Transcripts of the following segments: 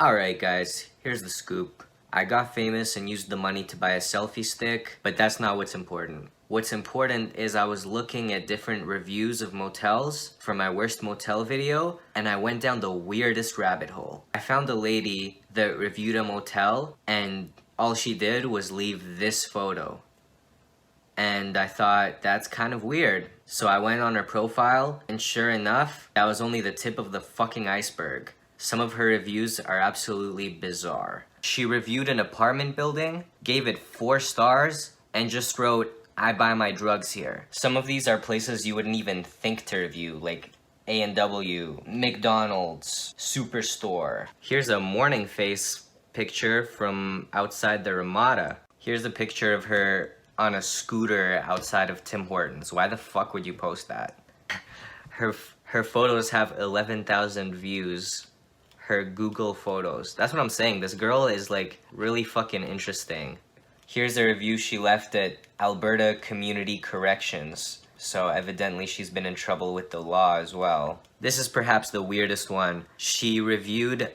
Alright guys, here's the scoop. I got famous and used the money to buy a selfie stick, but that's not what's important. What's important is I was looking at different reviews of motels for my worst motel video, and I went down the weirdest rabbit hole. I found a lady that reviewed a motel, and all she did was leave this photo. And I thought, that's kind of weird. So I went on her profile, and sure enough, that was only the tip of the fucking iceberg. Some of her reviews are absolutely bizarre. She reviewed an apartment building, gave it 4 stars, and just wrote, "I buy my drugs here." Some of these are places you wouldn't even think to review, like A&W, McDonald's, Superstore. Here's a morning face picture from outside the Ramada. Here's a picture of her on a scooter outside of Tim Hortons. Why the fuck would you post that? Her photos have 11,000 views. Her Google photos. That's what I'm saying. This girl is like really fucking interesting. Here's a review she left at Alberta Community Corrections. So evidently she's been in trouble with the law as well. This is perhaps the weirdest one. She reviewed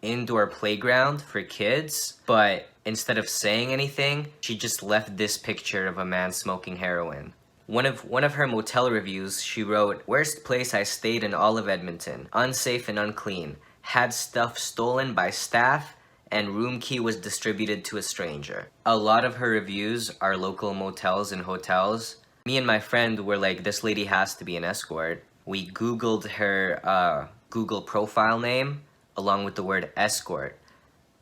indoor playground for kids, but instead of saying anything, she just left this picture of a man smoking heroin. One of her motel reviews, she wrote, "Worst place I stayed in all of Edmonton. Unsafe and unclean. Had stuff stolen by staff, and room key was distributed to a stranger." A lot of her reviews are local motels and hotels. Me and my friend were like, this lady has to be an escort. We Googled her Google profile name along with the word escort.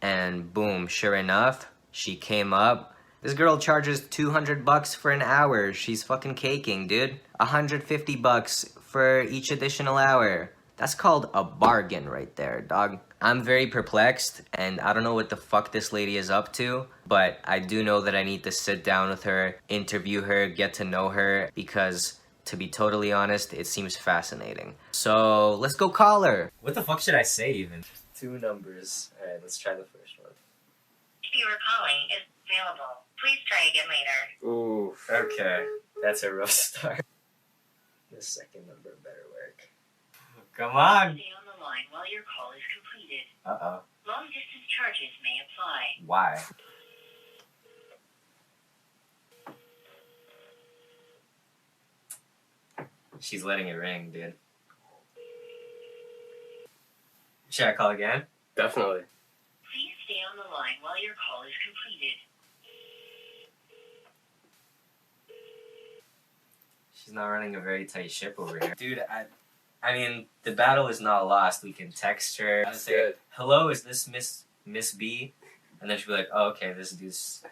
And boom, sure enough, she came up. This girl charges $200 for an hour. She's fucking caking, dude. $150 for each additional hour. That's called a bargain right there, dog. I'm very perplexed, and I don't know what the fuck this lady is up to, but I do know that I need to sit down with her, interview her, get to know her, because to be totally honest, it seems fascinating. So let's go call her. What the fuck should I say even? 2 numbers. Alright, let's try the first one. If you are calling is available. Please try again later. Ooh, okay. That's a rough start. The second number better work. Come on! Stay on the line while your call is completed. Uh-oh. Long distance charges may apply. Why? She's letting it ring, dude. Should I call again? Definitely. Please stay on the line while your call is completed. She's not running a very tight ship over here. Dude, I mean, the battle is not lost. We can text her. That's Say, good. "Hello, is this Miss B?" And then she'll be like, "Oh, okay, this dude's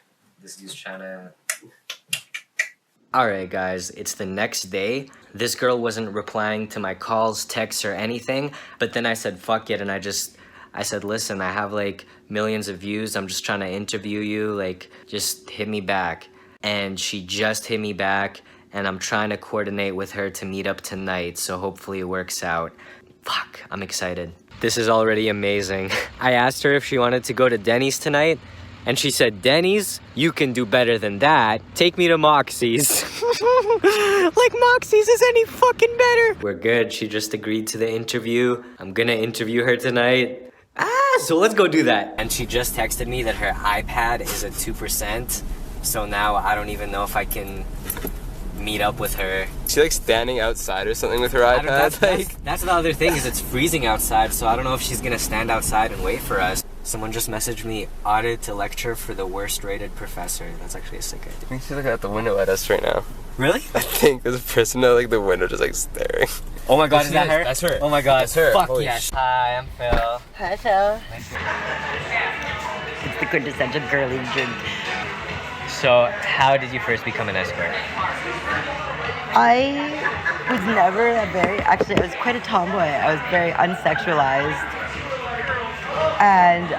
trying to..." Alright guys, it's the next day. This girl wasn't replying to my calls, texts, or anything, but then I said fuck it, and I said, "Listen, I have like millions of views, I'm just trying to interview you, like, just hit me back." And she just hit me back, and I'm trying to coordinate with her to meet up tonight, so hopefully it works out. Fuck, I'm excited. This is already amazing. I asked her if she wanted to go to Denny's tonight, and she said, "Denny's? You can do better than that. Take me to Moxie's." Like Moxie's is any fucking better. We're good. She just agreed to the interview. I'm gonna interview her tonight. So let's go do that. And she just texted me that her iPad is at 2%. So now I don't even know if I can meet up with her. Is she like standing outside or something with her I don't- iPad? that's the other thing, is it's freezing outside, so I don't know if she's gonna stand outside and wait for us. Someone just messaged me, "Audit to lecture for the worst rated professor." That's actually a sick idea. I think she's looking out the window at us right now. Really? I think there's a person at like the window just like staring. Oh my god, is She that is. her? That's her. Oh my god. That's her. Fuck Holy yes. Hi, I'm Phil. Hi, Phil. It's the quintessential girly drink. So, how did you first become an escort? I was never actually, I was quite a tomboy. I was very unsexualized. And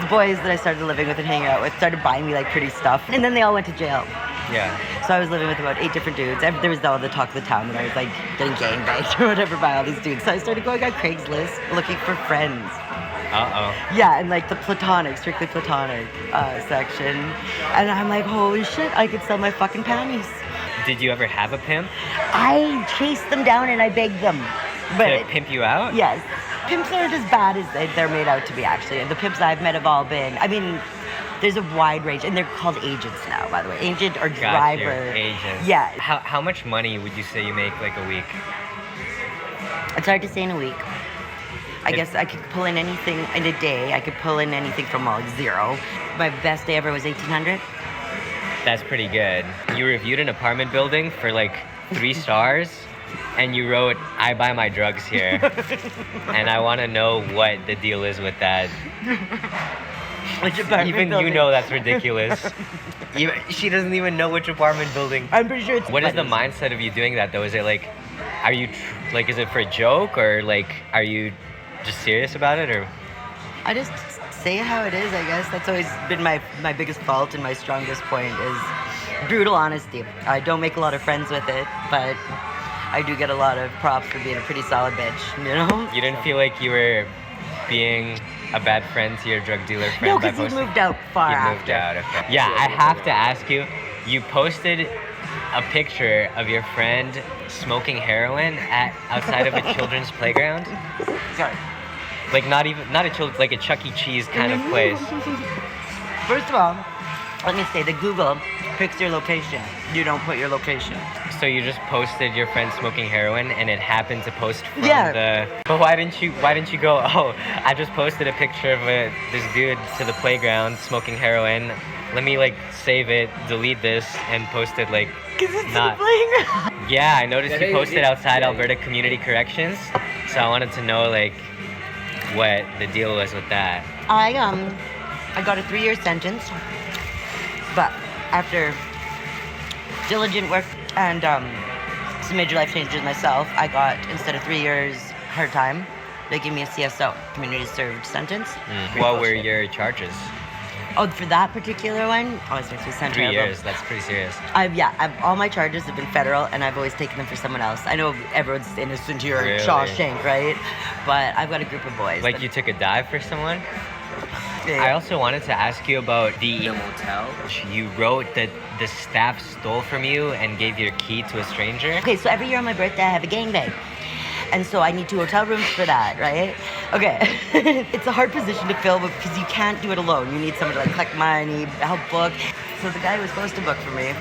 the boys that I started living with and hanging out with started buying me like pretty stuff. And then they all went to jail. Yeah. So I was living with about 8 different dudes. There was all the talk of the town that I was like getting gangbanged or whatever by all these dudes. So I started going on Craigslist looking for friends. Uh-oh. Yeah, and like the platonic, strictly platonic section. And I'm like, holy shit, I could sell my fucking panties. Did you ever have a pimp I chased them down and I begged them. But to pimp you out? yes. Pimps aren't as bad as they're made out to be, actually. The pimps I've met have all been, I mean, there's a wide range, and they're called agents now, by the way. Agent or Got you, driver. agent. Yeah. How much money would you say you make like a week? It's hard to say in a week. I guess I could pull in anything in a day. I could pull in anything from like 0. My best day ever was 1,800. That's pretty good. You reviewed an apartment building for like 3 stars, and you wrote, "I buy my drugs here," and I want to know what the deal is with that. Which apartment Even building? you know that's ridiculous. She doesn't even know which apartment building. I'm pretty sure it's. What is the Buddy's. mindset of you doing that though? Is it like, are you like, is it for a joke, or like, are you just serious about it, or? I just say it how it is, I guess. That's always been my biggest fault and my strongest point is brutal honesty. I don't make a lot of friends with it, but I do get a lot of props for being a pretty solid bitch, you know? You didn't feel like you were being a bad friend to your drug dealer friend No, by because he posting? moved out far You after. moved out, okay. Yeah, I have to ask you, you posted a picture of your friend smoking heroin outside of a children's playground? Sorry. Like not a Chuck E. Cheese kind of place. First of all, let me say that Google picks your location. You don't put your location. So you just posted your friend smoking heroin, and it happened to post from Yeah. the. But why didn't you go? Oh, I just posted a picture of this dude to the playground smoking heroin. Let me like save it, delete this, and post it like. Because it's Not- in the playground. Yeah, I noticed you posted outside Alberta Community Corrections, so I wanted to know like what the deal was with that. I got a 3-year sentence, but after diligent work and some major life changes myself, I got, instead of 3 years hard time, they gave me a CSO, community served sentence. What were your charges? Oh, for that particular one, oh, it makes me sound 3 terrible. years. That's pretty serious. All my charges have been federal, and I've always taken them for someone else. I know everyone's innocent here in Really? Shawshank, right? But I've got a group of boys. Like that- you took a dive for someone? Yeah. I also wanted to ask you about The motel. You wrote that the staff stole from you and gave your key to a stranger. Okay, so every year on my birthday, I have a gangbang. And so I need 2 hotel rooms for that, right? Okay. It's a hard position to fill because you can't do it alone. You need someone to like collect money, help book. So the guy who was supposed to book for me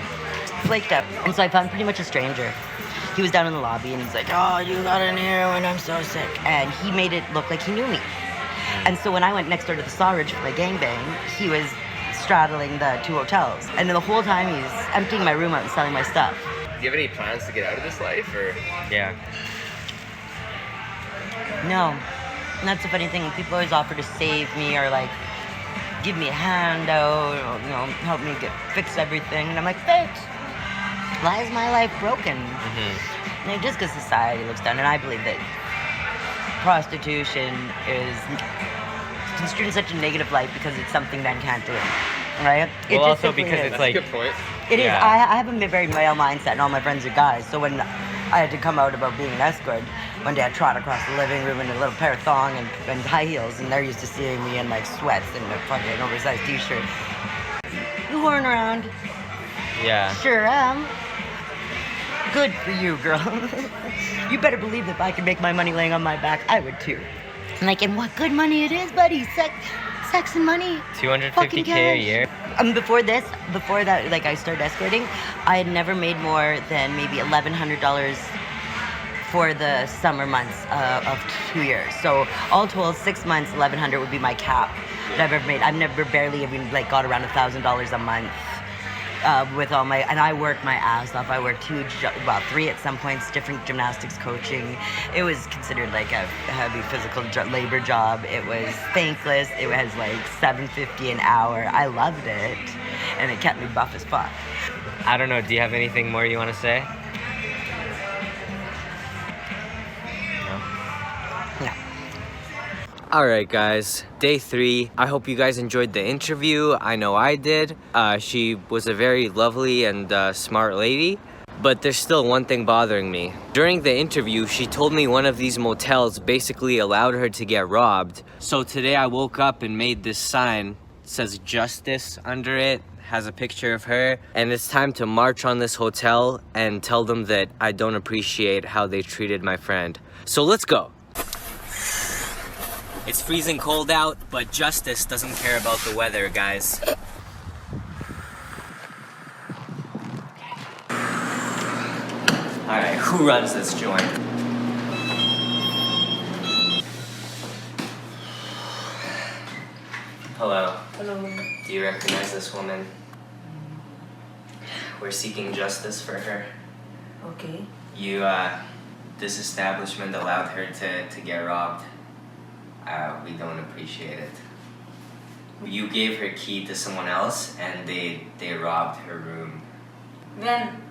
flaked out. And so I found pretty much a stranger. He was down in the lobby and he's like, "Oh, you got in here when I'm so sick." And he made it look like he knew me. And so when I went next door to the Sawridge for my gangbang, he was straddling the 2 hotels. And then the whole time he's emptying my room out and selling my stuff. Do you have any plans to get out of this life, or? Yeah. No. And that's the funny thing. People always offer to save me or like give me a handout or, you know, help me fix everything. And I'm like, fix? Why is my life broken? And just because society looks down. And I believe that prostitution is construed in such a negative light because it's something men can't do. Right? It Well, just also simply because is. it's That's like a good point. It is. Yeah. I have a very male mindset, and all my friends are guys. So when I had to come out about being an escort, one day I trot across the living room in a little pair of thong and high heels, and they're used to seeing me in like sweats and a fucking oversized t-shirt. You whoring around? yeah. Sure am. Good for you, girl. You better believe that if I could make my money laying on my back, I would too. I'm like, and what good money it is, buddy. Sex and money. Fucking $250K a cash. year. Before that, like I started escorting, I had never made more than maybe $1,100 for the summer months of 2 years. So all told, 6 months, $1,100 would be my cap that I've ever made. I've never barely even like got around $1,000 a month. With all my, and I worked my ass off. I worked 3 at some points, different gymnastics coaching. It was considered like a heavy physical labor job. It was thankless. It was like $7.50 an hour. I loved it, and it kept me buff as fuck. I don't know. Do you have anything more you want to say? Yeah. Alright guys, day 3. I hope you guys enjoyed the interview. I know I did. She was a very lovely and smart lady. But there's still one thing bothering me. During the interview, she told me one of these motels basically allowed her to get robbed. So today I woke up and made this sign. It says justice under it. Has a picture of her. And it's time to march on this hotel and tell them that I don't appreciate how they treated my friend. So let's go. It's freezing cold out, but Justice doesn't care about the weather, guys. Alright, who runs this joint? Hello. Hello. Do you recognize this woman? We're seeking justice for her. Okay. This establishment allowed her to get robbed. We don't appreciate it. You gave her key to someone else and they robbed her room. When?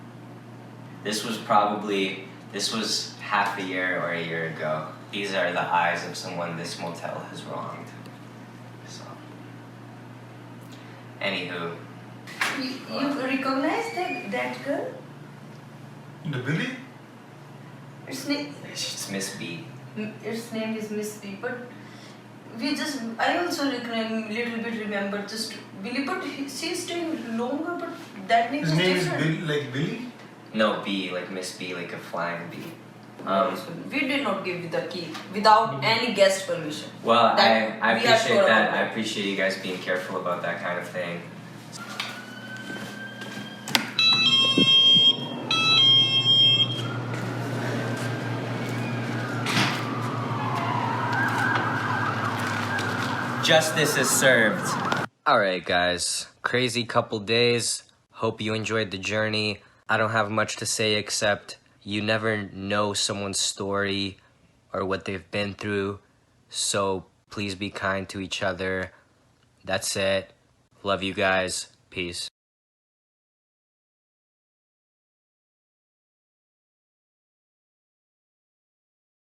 This was half a year or a year ago. These are the eyes of someone this motel has wronged. So, anywho. You recognize that girl? The Billy? Its name, It's Miss B. its name is Miss B, but I also little bit remember just Billy, but she's staying longer, but that name His is name is different. like Billy? No, B, like Miss B, like a flying bee. We did not give you the key without any guest permission. Well, That I we are appreciate sure that. about I that. appreciate you guys being careful about that kind of thing. Justice is served. Alright, guys. Crazy couple days. Hope you enjoyed the journey. I don't have much to say except you never know someone's story or what they've been through. So please be kind to each other. That's it. Love you guys. Peace.